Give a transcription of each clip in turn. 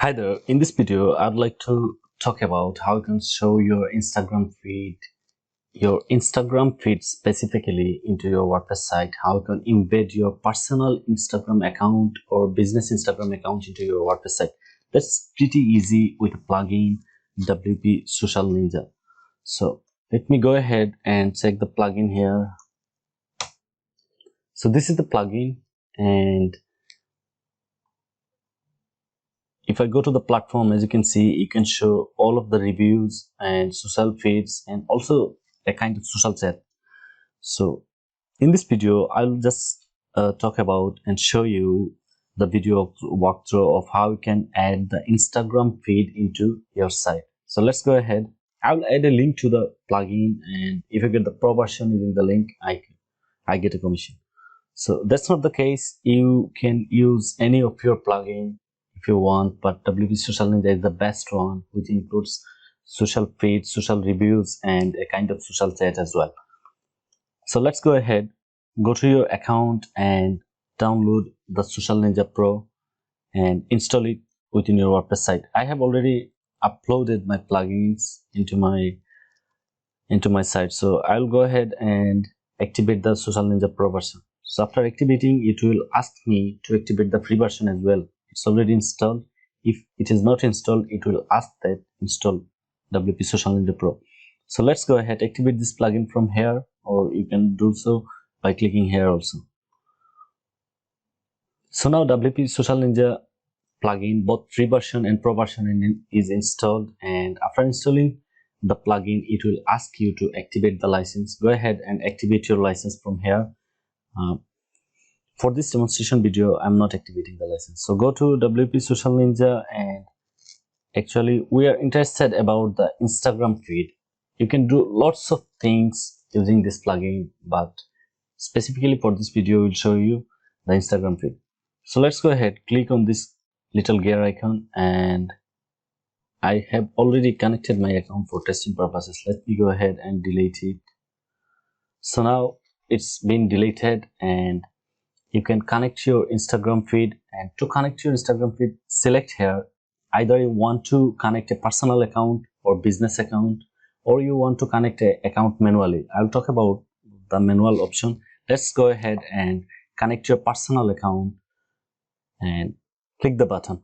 Hi there, in this video I'd like to talk about how you can show your Instagram feed specifically into your WordPress site, how you can embed your personal Instagram account or business Instagram account into your WordPress site. That's pretty easy with a plugin WP Social Ninja. So let me go ahead and check the plugin here. So this is the plugin, and if I go to the platform, as you can see, you can show all of the reviews and social feeds and also a kind of social chat. So in this video, I'll just talk about and show you the video of walkthrough of how you can add the Instagram feed into your site. So let's go ahead. I'll add a link to the plugin, and if you get the pro version using the link, I get a commission. So that's not the case. You can use any of your plugin if you want, but WP Social Ninja is the best one, which includes social feeds, social reviews, and a kind of social chat as well. So let's go ahead, go to your account and download the Social Ninja Pro and install it within your WordPress site. I have already uploaded my plugins into my site, so I'll go ahead and activate the Social Ninja Pro version. So after activating, it will ask me to activate the free version as well. It's already installed. If it is not installed, it will ask that install WP Social Ninja Pro. So let's go ahead, activate this plugin from here, or you can do so by clicking here also. So now WP Social Ninja plugin, both free version and pro version, is installed, and after installing the plugin, it will ask you to activate the license. Go ahead and activate your license from here. For this demonstration video, I'm not activating the license. So go to WP Social Ninja, and actually we are interested about the Instagram feed. You can do lots of things using this plugin, but specifically for this video, we'll show you the Instagram feed. So let's go ahead, click on this little gear icon, and I have already connected my account for testing purposes. Let me go ahead and delete it. So now it's been deleted, and you can connect your Instagram feed. And to connect your Instagram feed, select here either you want to connect a personal account or business account, or you want to connect an account manually. I'll talk about the manual option. Let's go ahead and connect your personal account and click the button.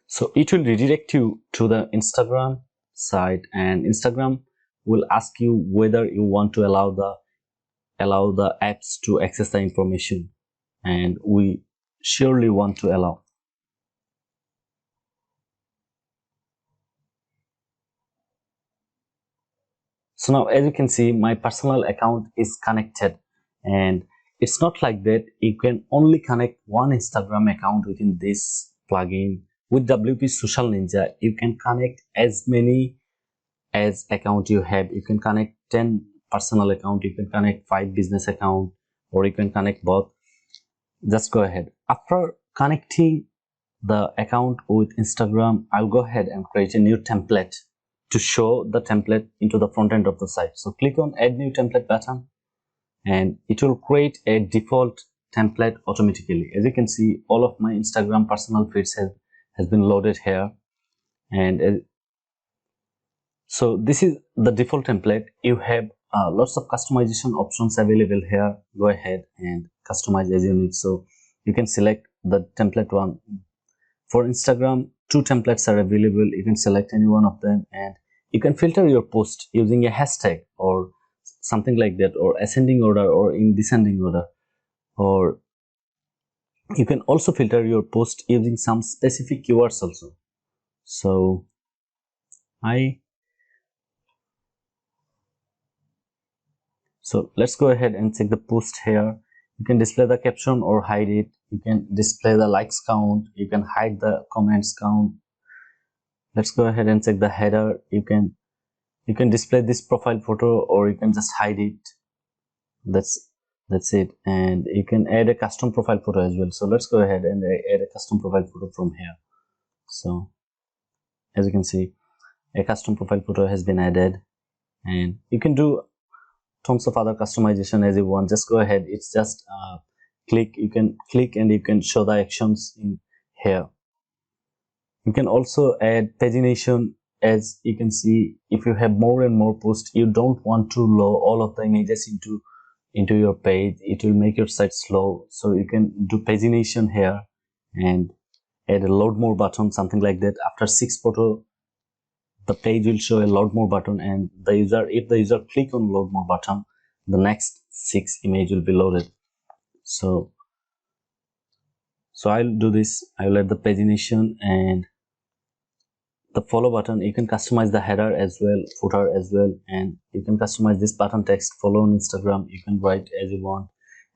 So it will redirect you to the Instagram site, and Instagram will ask you whether you want to allow the apps to access the information, and we surely want to allow. So now, as you can see, my personal account is connected, and it's not like that. You can only connect one Instagram account within this plugin. With WP Social Ninja, you can connect as many as account you have. You can connect 10 personal account, you can connect 5 business account, or you can connect both. Just go ahead. After connecting the account with Instagram, I'll go ahead and create a new template to show the template into the front end of the site. So click on add new template button, and it will create a default template automatically. As you can see, all of my Instagram personal feeds has been loaded here, and so this is the default template. You have lots of customization options available here. Go ahead and customize as you need. So you can select the template one. For Instagram, 2 templates are available. You can select any one of them, and you can filter your post using a hashtag or something like that, or ascending order or in descending order, or you can also filter your post using some specific keywords also. So let's go ahead and check the post here. You can display the caption or hide it. You can display the likes count. You can hide the comments count. Let's go ahead and check the header. You can display this profile photo, or you can just hide it. That's it. And you can add a custom profile photo as well. So let's go ahead and add a custom profile photo from here. So as you can see, a custom profile photo has been added, and you can do tons of other customization as you want. Just go ahead. It's just click. You can click and you can show the actions in here. You can also add pagination. As you can see, if you have more and more posts, you don't want to load all of the images into your page. It will make your site slow, so you can do pagination here and add a load more button, something like that. After 6 photo, the page will show a load more button, and the user, if the user click on load more button, the next 6 image will be loaded. So I'll do this. I'll add the pagination and the follow button. You can customize the header as well, footer as well, and you can customize this button text. Follow on Instagram, you can write as you want.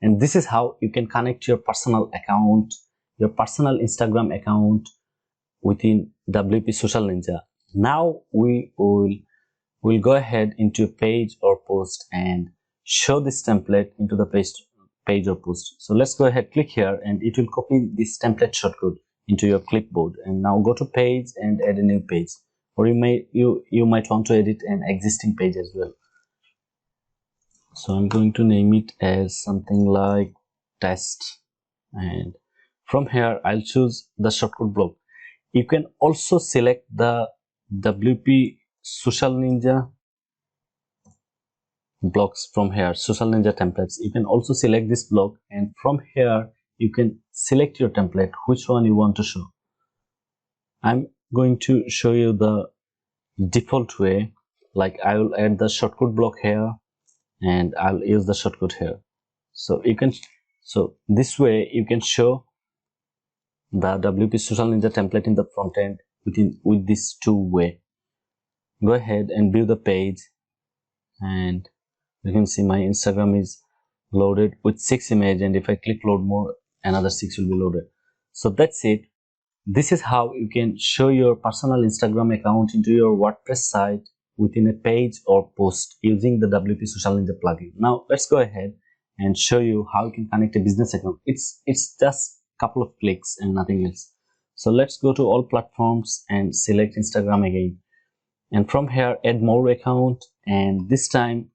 And this is how you can connect your personal account, your personal Instagram account within WP Social Ninja. Now we'll go ahead into a page or post and show this template into the page or post. So let's go ahead, click here, and it will copy this template shortcode into your clipboard. And now go to page and add a new page, or you might want to edit an existing page as well. So I'm going to name it as something like test, and from here I'll choose the shortcode block. You can also select the WP Social Ninja blocks from here, Social Ninja templates. You can also select this block, and from here you can select your template, which one you want to show. I'm going to show you the default way, like I will add the shortcode block here and I'll use the shortcode here. So this way you can show the WP Social Ninja template in the front end with this two way. Go ahead and view the page, and you can see my Instagram is loaded with 6 images, and if I click load more, another 6 will be loaded. So that's it. This is how you can show your personal Instagram account into your WordPress site within a page or post using the WP Social Ninja plugin. Now let's go ahead and show you how you can connect a business account. It's just a couple of clicks and nothing else. So let's go to all platforms and select Instagram again, and from here add more account, and this time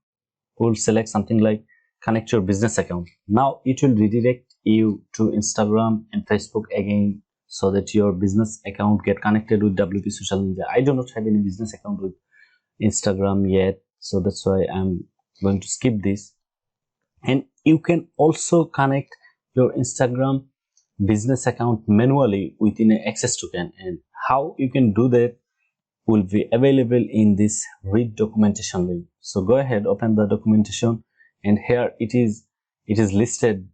we'll select something like connect your business account. Now it will redirect you to Instagram and Facebook again, so that your business account get connected with WP Social Ninja. I do not have any business account with Instagram yet, so that's why I'm going to skip this. And you can also connect your Instagram business account manually within an access token, and how you can do that will be available in this read documentation link. So go ahead, open the documentation, and here it is listed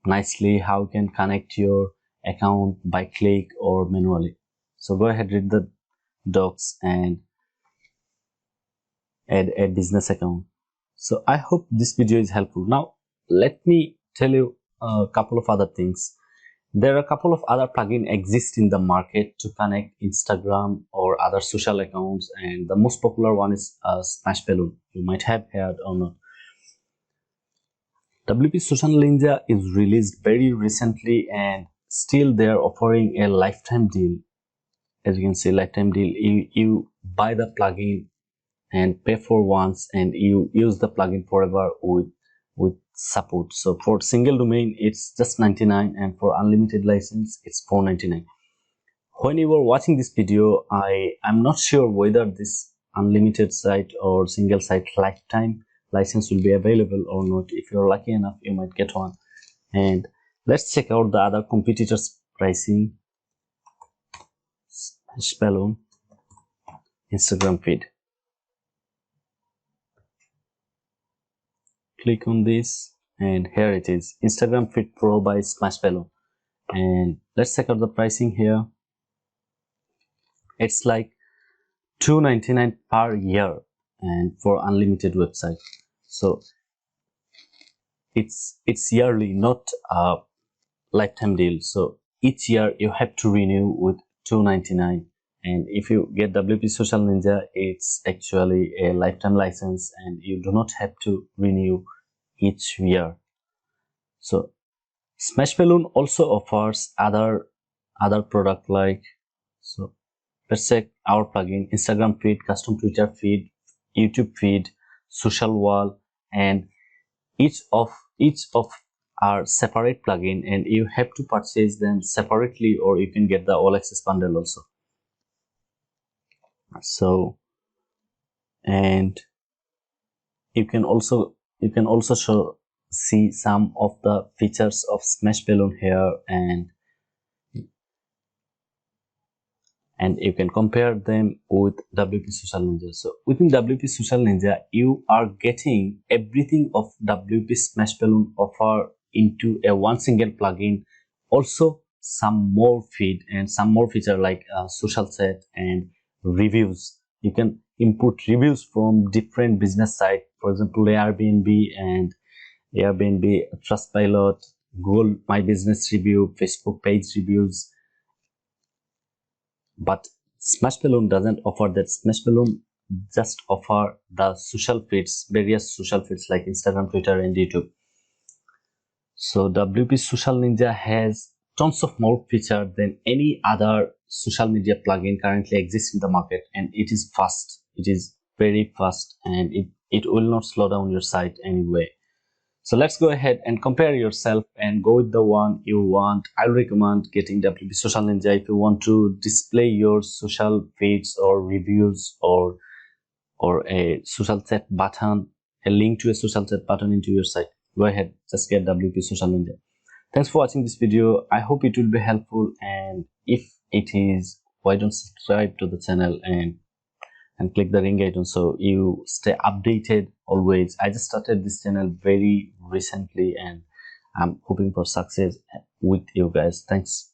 nicely how you can connect your account by click or manually. So go ahead, read the docs and add a business account. So I hope this video is helpful. Now let me tell you a couple of other things. There are a couple of other plugins exist in the market to connect Instagram or other social accounts, and the most popular one is Smash Balloon. You might have heard or not. WP Social Ninja is released very recently, and still they are offering a lifetime deal. As you can see, lifetime deal. You buy the plugin and pay for once, and you use the plugin forever with support. So for single domain it's just 99, and for unlimited license it's 499. When you were watching this video, I'm not sure whether this unlimited site or single site lifetime license will be available or not. If you're lucky enough, you might get one. And let's check out the other competitors pricing. Smash Balloon Instagram feed. Click on this, and here it is, Instagram Feed Pro by Smash Balloon. And let's check out the pricing here. It's like $299 per year, and for unlimited website. So it's yearly, not a lifetime deal. So each year you have to renew with $299. And if you get WP Social Ninja, it's actually a lifetime license, and you do not have to renew each year. So Smash Balloon also offers other product like, so let's check our plugin: Instagram feed, custom Twitter feed, YouTube feed, social wall, and each of are separate plugin and you have to purchase them separately, or you can get the all access bundle also. So, and you can also see some of the features of Smash Balloon here, and you can compare them with WP Social Ninja. So within WP Social Ninja, you are getting everything of WP Smash Balloon offer into a one single plugin. Also some more feed and some more feature like social chat and reviews. You can input reviews from different business sites, for example Airbnb and Trustpilot, Google My Business Review, Facebook page reviews. But Smash Balloon doesn't offer that. Smash Balloon just offer the social feeds, various social feeds like Instagram, Twitter, and YouTube. So WP Social Ninja has tons of more features than any other social media plugin currently exists in the market, and it is fast. It is very fast, and it will not slow down your site anyway. So let's go ahead and compare yourself and go with the one you want. I recommend getting WP Social Ninja if you want to display your social feeds or reviews or a social chat button, a link to a social chat button into your site. Go ahead, just get WP Social Ninja. Thanks for watching this video. I hope it will be helpful, and if it is, why don't subscribe to the channel and click the ring icon so you stay updated always. I just started this channel very recently and I'm hoping for success with you guys. Thanks.